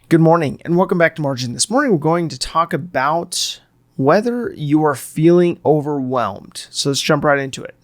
Good morning and welcome back to Margin. This morning we're going to talk about whether you are feeling overwhelmed. So let's jump right into it.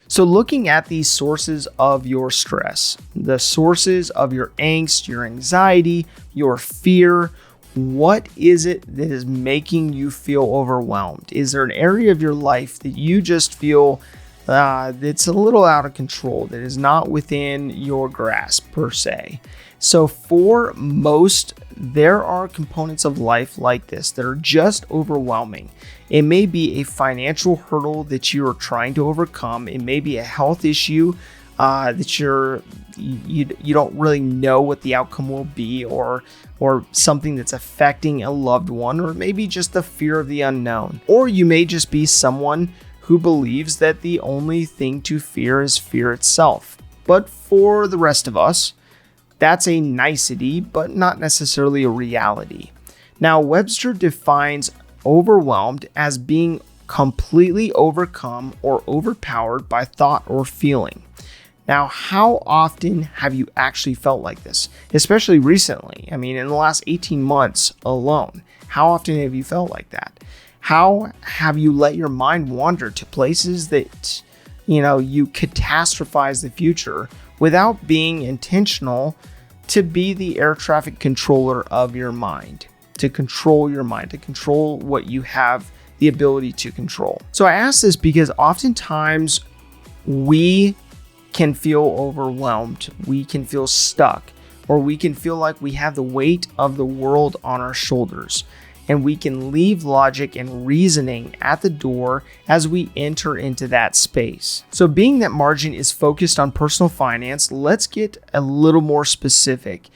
So looking at the sources of your stress, the sources of your angst, your anxiety, your fear, what is it that is making you feel overwhelmed? Is there an area of your life that you just feel that's a little out of control, that is not within your grasp per se? So for most, there are components of life like this that are just overwhelming. It may be a financial hurdle that you are trying to overcome. It may be a health issue that you don't really know what the outcome will be, or something that's affecting a loved one, or maybe just the fear of the unknown. Or you may just be someone who believes that the only thing to fear is fear itself. But for the rest of us, that's a nicety, but not necessarily a reality. Now, Webster defines overwhelmed as being completely overcome or overpowered by thought or feeling. Now, how often have you actually felt like this? Especially recently. I mean, in the last 18 months alone, how often have you felt like that? How have you let your mind wander to places that, you catastrophize the future without being intentional to be the air traffic controller of your mind, to control your mind, to control what you have the ability to control? So I ask this because oftentimes we can feel overwhelmed, we can feel stuck, or we can feel like we have the weight of the world on our shoulders, and we can leave logic and reasoning at the door as we enter into that space. So being that Margin is focused on personal finance, let's get a little more specific.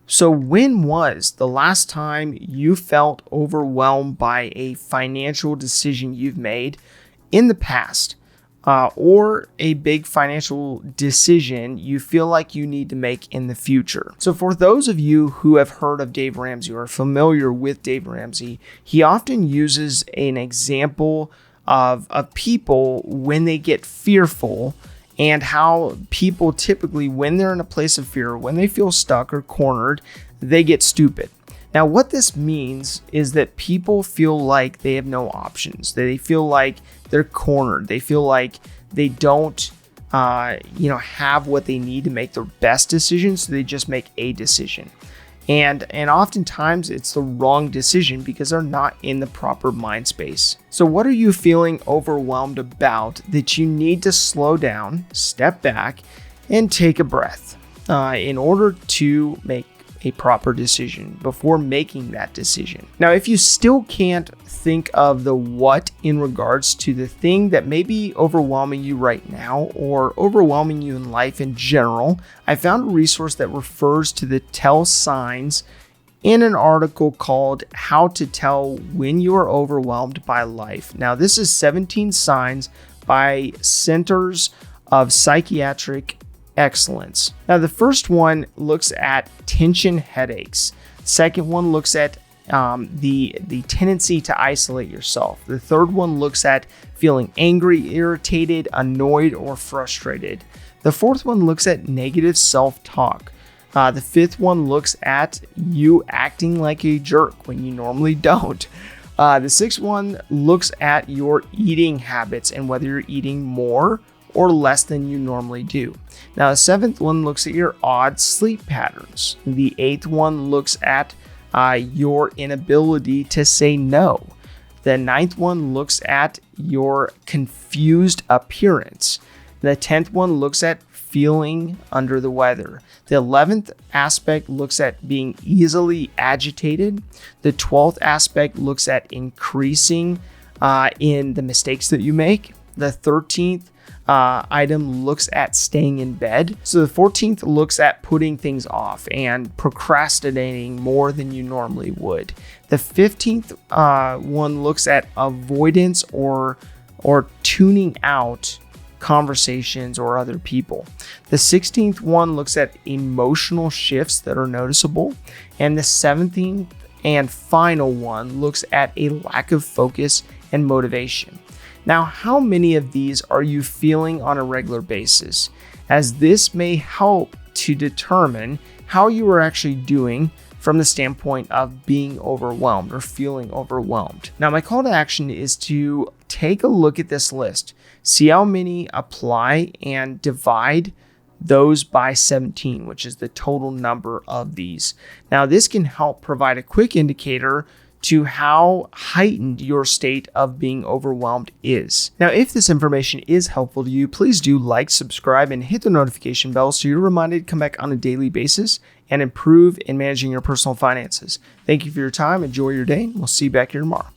So when was the last time you felt overwhelmed by a financial decision you've made in the past? Or a big financial decision you feel like you need to make in the future. So for those of you who have heard of Dave Ramsey or are familiar with Dave Ramsey, he often uses an example of people when they get fearful, and how people typically, when they're in a place of fear, when they feel stuck or cornered, they get stupid. Now, what this means is that people feel like they have no options. They feel like they're cornered. They feel like they don't, have what they need to make their best decision, so they just make a decision. And oftentimes it's the wrong decision because they're not in the proper mind space. So what are you feeling overwhelmed about that you need to slow down, step back, and take a breath in order to make a proper decision before making that decision? Now, if you still can't think of the what in regards to the thing that may be overwhelming you right now or overwhelming you in life in general, I found a resource that refers to the tell signs in an article called How to Tell When You Are Overwhelmed by Life. Now, this is 17 signs by Centers of Psychiatric Excellence. Now, the first one looks at tension headaches. Second one looks at the tendency to isolate yourself. The third one looks at feeling angry, irritated, annoyed, or frustrated. The fourth one looks at negative self-talk. The fifth one looks at you acting like a jerk when you normally don't. The sixth one looks at your eating habits and whether you're eating more or less than you normally do. Now, the seventh one looks at your odd sleep patterns. The eighth one looks at your inability to say no. The ninth one looks at your confused appearance. The 10th one looks at feeling under the weather. The 11th aspect looks at being easily agitated. The 12th aspect looks at increasing in the mistakes that you make. The 13th item looks at staying in bed. So the 14th looks at putting things off and procrastinating more than you normally would. The 15th one looks at avoidance or tuning out conversations or other people. The 16th one looks at emotional shifts that are noticeable. And the 17th and final one looks at a lack of focus and motivation. Now, how many of these are you feeling on a regular basis? As this may help to determine how you are actually doing from the standpoint of being overwhelmed or feeling overwhelmed. Now, my call to action is to take a look at this list, see how many apply, and divide those by 17, which is the total number of these. Now, this can help provide a quick indicator to how heightened your state of being overwhelmed is. Now, if this information is helpful to you, please do like, subscribe, and hit the notification bell so you're reminded to come back on a daily basis and improve in managing your personal finances. Thank you for your time. Enjoy your day, and we'll see you back here tomorrow.